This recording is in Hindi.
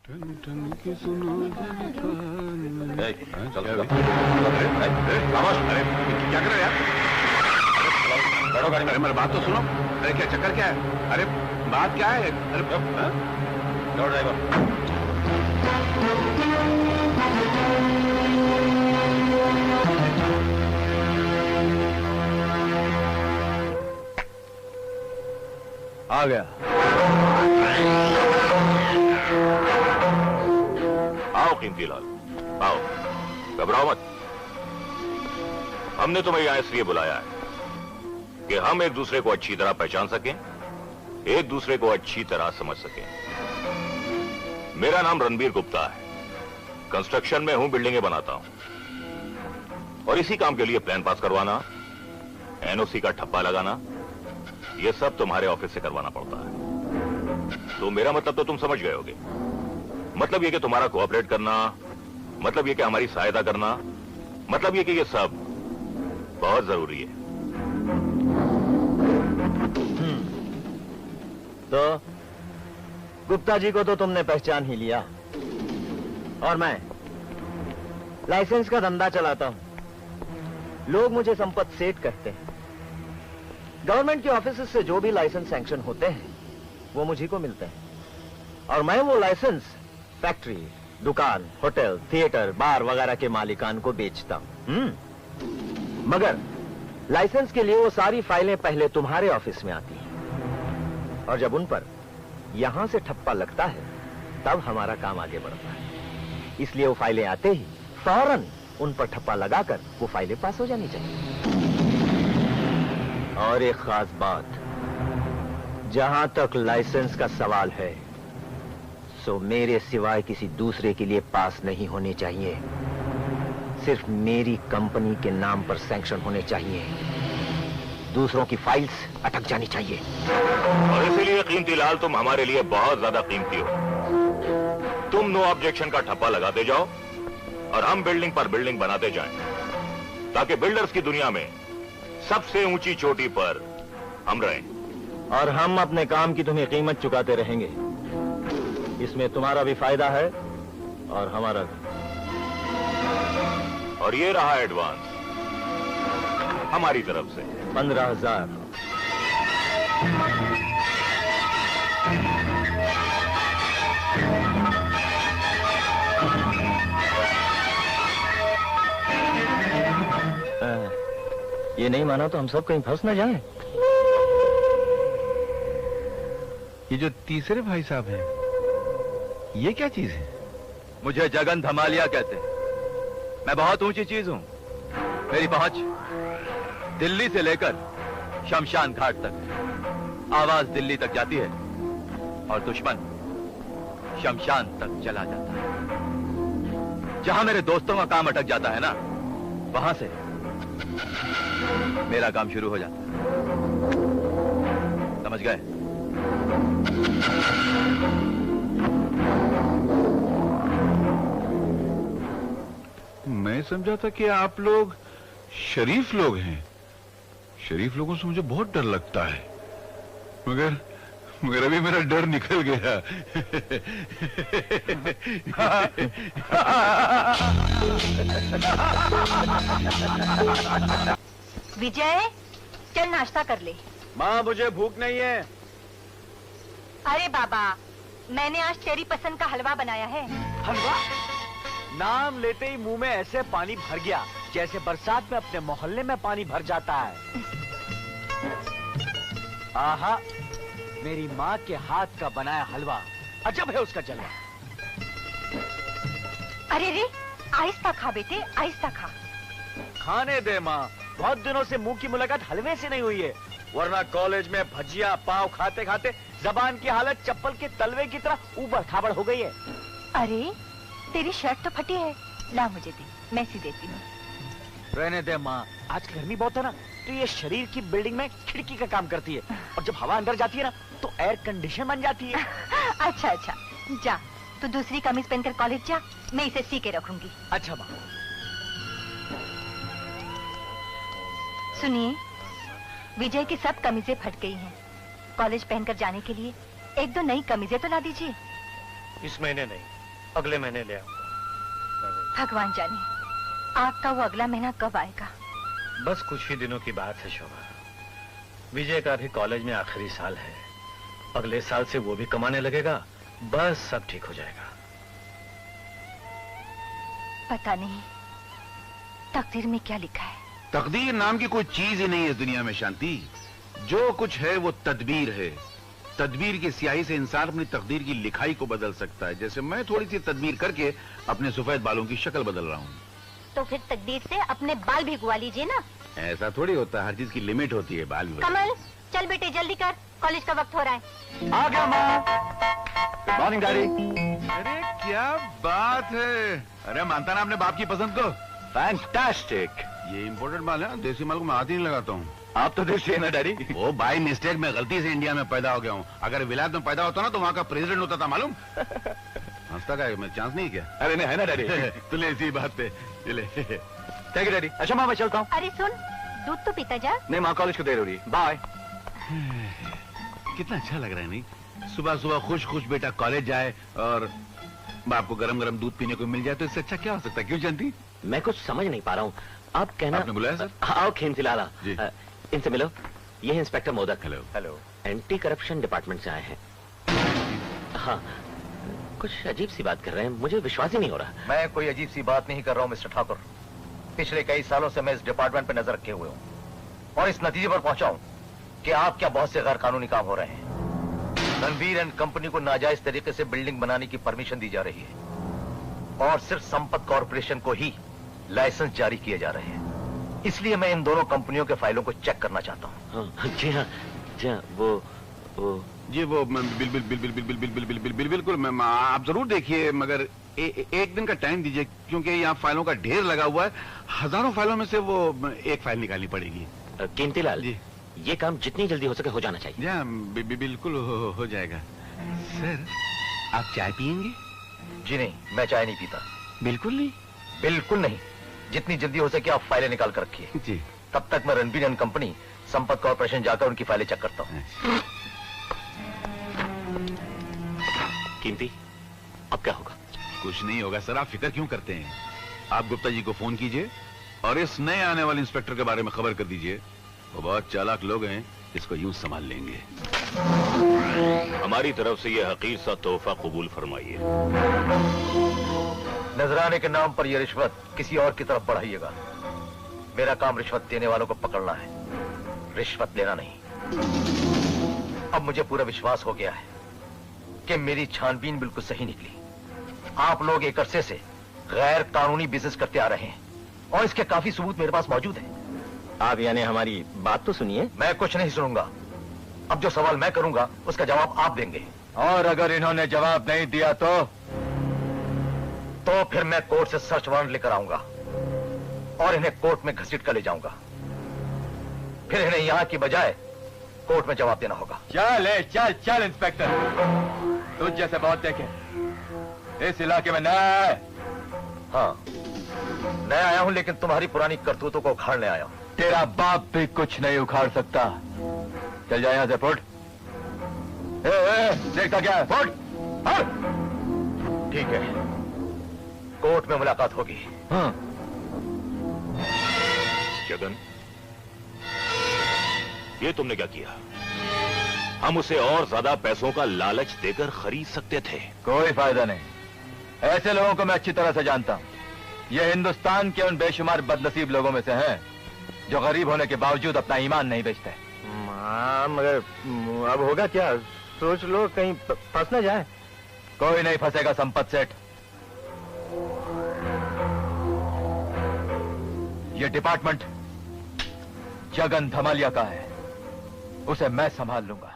टन की सुनो क्या कर रहे यार? बैठो गाड़ी में। अरे मेरी बात तो सुनो। अरे क्या चक्कर क्या है? अरे बात क्या है? अरे जाओ ड्राइवर। आ गया। आओ कीमती लाल, आओ, घबराओ मत। हमने तुम्हें यहां इसलिए बुलाया है कि हम एक दूसरे को अच्छी तरह पहचान सकें, एक दूसरे को अच्छी तरह समझ सकें। मेरा नाम रणबीर गुप्ता है, कंस्ट्रक्शन में हूं, बिल्डिंगें बनाता हूं और इसी काम के लिए प्लान पास करवाना, एनओसी का ठप्पा लगाना, यह सब तुम्हारे ऑफिस से करवाना पड़ता है। तो मेरा मतलब तो तुम समझ गए होगे। मतलब यह कि तुम्हारा कोऑपरेट करना, मतलब यह कि हमारी सहायता करना, मतलब यह कि यह सब बहुत जरूरी है। तो गुप्ता जी को तो तुमने पहचान ही लिया, और मैं लाइसेंस का धंधा चलाता हूं। लोग मुझे संपत सेठ कहते हैं। गवर्नमेंट के ऑफिस से जो भी लाइसेंस सैंक्शन होते हैं वो मुझी को मिलते हैं, और मैं वो लाइसेंस फैक्ट्री, दुकान, होटल, थिएटर, बार वगैरह के मालिकान को बेचता हूं। मगर लाइसेंस के लिए वो सारी फाइलें पहले तुम्हारे ऑफिस में आती हैं, और जब उन पर यहां से ठप्पा लगता है तब हमारा काम आगे बढ़ता है। इसलिए वो फाइलें आते ही फौरन उन पर ठप्पा लगाकर वो फाइलें पास हो जानी चाहिए। और एक खास बात, जहां तक लाइसेंस का सवाल है, सो मेरे सिवाय किसी दूसरे के लिए पास नहीं होने चाहिए। सिर्फ मेरी कंपनी के नाम पर सैंक्शन होने चाहिए। दूसरों की फाइल्स अटक जानी चाहिए। और इसीलिए कीमती लाल, तुम हमारे लिए बहुत ज्यादा कीमती हो। तुम नो ऑब्जेक्शन का ठप्पा लगाते जाओ और हम बिल्डिंग पर बिल्डिंग बनाते जाएं, ताकि बिल्डर्स की दुनिया में सबसे ऊंची चोटी पर हम रहें। और हम अपने काम की तुम्हें कीमत चुकाते रहेंगे। इसमें तुम्हारा भी फायदा है और हमारा भी। और ये रहा एडवांस हमारी तरफ से 15,000। ये नहीं माना तो हम सब कहीं फंस ना जाएं। ये जो तीसरे भाई साहब हैं, ये क्या चीज है? मुझे जगन धमालिया कहते हैं। मैं बहुत ऊंची चीज हूं। मेरी पहुंच दिल्ली से लेकर शमशान घाट तक, आवाज दिल्ली तक जाती है और दुश्मन शमशान तक चला जाता है। जहां मेरे दोस्तों का काम अटक जाता है ना, वहां से मेरा काम शुरू हो जाता है। समझ गए? मैं समझा था कि आप लोग शरीफ लोग हैं। शरीफ लोगों से मुझे बहुत डर लगता है, मगर अभी मेरा डर निकल गया। विजय, चल नाश्ता कर ले। माँ, मुझे भूख नहीं है। अरे बाबा, मैंने आज तेरी पसंद का हलवा बनाया है। हलवा? नाम लेते ही मुंह में ऐसे पानी भर गया जैसे बरसात में अपने मोहल्ले में पानी भर जाता है। आहा, मेरी माँ के हाथ का बनाया हलवा, अजब है उसका जलवा। अरे रे, आहिस्ता खा बेटे, आहिस्ता खा। खाने दे माँ, बहुत दिनों से मुंह की मुलाकात हलवे से नहीं हुई है, वरना कॉलेज में भजिया पाव खाते खाते जबान की हालत चप्पल के तलवे की तरह ऊबड़ खाबड़ हो गई है। अरे, तेरी शर्ट तो फटी है, ला मुझे दे, मैं सी देती हूँ। रहने दे माँ, आज गर्मी बहुत है ना, तो ये शरीर की बिल्डिंग में खिड़की का काम करती है, और जब हवा अंदर जाती है ना तो एयर कंडीशन बन जाती है। अच्छा अच्छा, जा तू दूसरी कमीज पहनकर कॉलेज जा, मैं इसे सी के रखूंगी। अच्छा माँ। सुनिए, विजय की सब कमीजें फट गई हैं। कॉलेज पहनकर जाने के लिए एक दो नई कमीजें तो ला दीजिए। इस महीने नहीं, अगले महीने ले आऊंगा। भगवान जाने आपका वो अगला महीना कब आएगा। बस कुछ ही दिनों की बात है शोभा। विजय का भी कॉलेज में आखिरी साल है, अगले साल से वो भी कमाने लगेगा, बस सब ठीक हो जाएगा। पता नहीं तकदीर में क्या लिखा है। तकदीर नाम की कोई चीज ही नहीं है इस दुनिया में शांति। जो कुछ है वो तदबीर है। तदबीर की स्याही से इंसान अपनी तकदीर की लिखाई को बदल सकता है। जैसे मैं थोड़ी सी तदबीर करके अपने सफेद बालों की शक्ल बदल रहा हूँ। तो फिर तकदीर से अपने बाल भी गुवा लीजिए ना। ऐसा थोड़ी होता है, हर चीज की लिमिट होती है। बाल भी कमल चल बेटे जल्दी कर, कॉलेज का वक्त हो रहा है। आ गया माँ। Good morning daddy. अरे क्या बात है। अरे मानता ना अपने बाप की पसंद को। फैंटास्टिक। ये इम्पोर्टेंट माल है, देसी माल को मैं हाथ ही नहीं लगाता हूँ। आप तो देसी है ना डैडी। वो बाय मिस्टेक में गलती से इंडिया में पैदा हो गया हूँ। अगर विलायत में पैदा होता ना तो वहाँ का प्रेसिडेंट होता था मालूम। हंसता का मैं चांस नहीं क्या। अरे नहीं है ना डैडी। तुले इसी बात पे चले। Thank you daddy. अच्छा माँ मैं चलता हूँ। अरे सुन दूध तो पीता जा। नहीं माँ कॉलेज को देर हो रही है, बाय। कितना अच्छा लग रहा है नहीं। सुबह सुबह खुश खुश बेटा कॉलेज जाए और बाप को गरम गरम दूध पीने को मिल जाए तो इससे अच्छा क्या हो सकता है। क्यों जानती। मैं कुछ समझ नहीं पा रहा हूँ, आप कहना। आपने बुलाया सर। आओ खीमतिलाला जी। इनसे मिलो। ये है inspector modak. Hello. Hello. Anti corruption department से आए हैं। हाँ कुछ अजीब सी बात कर रहे हैं, मुझे विश्वास ही नहीं हो रहा। मैं कोई अजीब सी बात नहीं कर रहा हूँ मिस्टर ठाकुर। पिछले कई सालों से मैं इस डिपार्टमेंट पर नजर रखे हुए हूँ और इस नतीजे पर पहुंचा हूँ कि आप क्या बहुत से गैर कानूनी काम हो रहे हैं। रणवीर एंड कंपनी को नाजायज तरीके से बिल्डिंग बनाने की परमिशन दी जा रही है और सिर्फ संपत कॉर्पोरेशन को ही लाइसेंस जारी किए जा रहे हैं। इसलिए मैं इन दोनों कंपनियों के फाइलों को चेक करना चाहता हूँ। जी हाँ वो जी वो बिल्कुल मैम आप जरूर देखिए, मगर एक दिन का टाइम दीजिए क्योंकि यहाँ फाइलों का ढेर लगा हुआ है। हजारों फाइलों में से वो एक फाइल निकालनी पड़ेगी। कीमतीलाल जी ये काम जितनी जल्दी हो सके हो जाना चाहिए। जी बिल्कुल हो जाएगा। सर आप चाय पियेंगे। जी नहीं, मैं चाय नहीं पीता। बिल्कुल नहीं। बिल्कुल नहीं। जितनी जल्दी हो सके आप फाइलें निकाल कर रखिए। जी तब तक मैं Ranveer and company Sampat corporation जाकर उनकी फाइलें चेक करता हूँ। कीमती अब क्या होगा। कुछ नहीं होगा सर, आप फिक्र क्यों करते हैं। आप गुप्ता जी को फोन कीजिए और इस नए आने वाले इंस्पेक्टर के बारे में खबर कर दीजिए। वो बहुत चालाक लोग हैं, इसको यूं संभाल लेंगे। हमारी तरफ से यह हकीर सा तोहफा कबूल फरमाइए। नजराने के नाम पर यह रिश्वत किसी और की तरफ बढ़ाइएगा। मेरा काम रिश्वत देने वालों को पकड़ना है, रिश्वत लेना नहीं। अब मुझे पूरा विश्वास हो गया है कि मेरी छानबीन बिल्कुल सही निकली। आप लोग एक अरसे से गैर कानूनी बिजनेस करते आ रहे हैं और इसके काफी सबूत मेरे पास मौजूद हैं। आप यानी हमारी बात तो सुनिए। मैं कुछ नहीं सुनूंगा। अब जो सवाल मैं करूंगा उसका जवाब आप देंगे। और अगर इन्होंने जवाब नहीं दिया तो फिर मैं कोर्ट से सर्च वारंट लेकर आऊंगा और इन्हें कोर्ट में घसीट कर ले जाऊंगा। फिर इन्हें यहां की बजाय कोर्ट में जवाब देना होगा। चल इंस्पेक्टर, तुझ जैसे बहुत देखे इस इलाके में नया है। हाँ नया आया हूं, लेकिन तुम्हारी पुरानी करतूतों को उखाड़ने आया हूं। तेरा बाप भी कुछ नहीं उखाड़ सकता। चल जाए यहां से, फुट। देखता क्या है, फुट। ठीक है, कोर्ट में मुलाकात होगी। हाँ। जगन ये तुमने क्या किया। हम उसे और ज्यादा पैसों का लालच देकर खरीद सकते थे। कोई फायदा नहीं, ऐसे लोगों को मैं अच्छी तरह से जानता हूं। ये हिंदुस्तान के उन बेशुमार बदनसीब लोगों में से हैं जो गरीब होने के बावजूद अपना ईमान नहीं बेचते। मगर अब होगा क्या, सोच लो कहीं फंस न जाए। कोई नहीं फंसेगा संपत सेठ। ये डिपार्टमेंट जगन धमालिया का है, उसे मैं संभाल लूंगा।